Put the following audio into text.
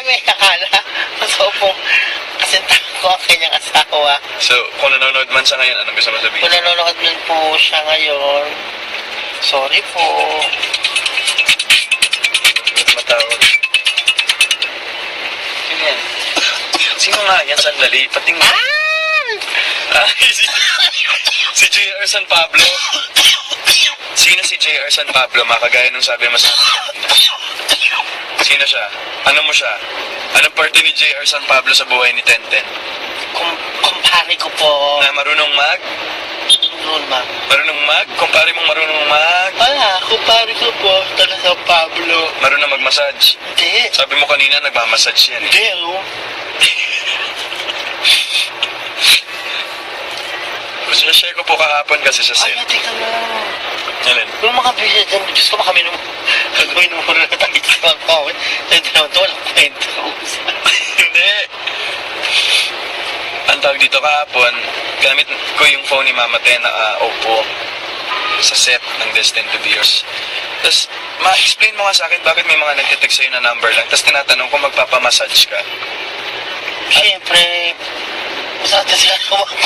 may akala. So po, kasi ko ang kanyang asawa. So, kung nanonood man siya ngayon, anong gusto mo sabihin? Kung nanonood man po siya ngayon, sorry po. Ba't matawag? Sino yan? Sino nga yan? Sandali. Patingin. Ay, si J.R. San Pablo. Sino si J.R. San Pablo? Makagaya nung sabi mo sa... Sino siya? Ano mo siya? Anong parte ni J.R. San Pablo sa buhay ni Tenten? Kumpare ko po. Na marunong mag? Noon ma. Marunong mag? Kumpare mong marunong mag? Wala, kumpare ko po. Taga San Pablo. Marunong mag-massage? Hindi. Sabi mo kanina, nagmamassage yan eh. Hindi, oh. Gusto na share ko po kahapon kasi sa Ay, set. tika mo. Alin? Yung mga bisit dyan, Diyos ko, baka minum... Gagawin mo na tayo sa mga comment. Hindi naman ito, walang kwento. Hindi. Ang tawag dito kahapon, gamit ko yung phone ni Mama Ten na Oppo sa set ng Destined to Be Yours. Tapos, ma-explain mo nga sa akin bakit may mga nagtitext sa'yo na number lang. Tapos tinatanong kung magpapamassage ka. Siyempre, sa atin sila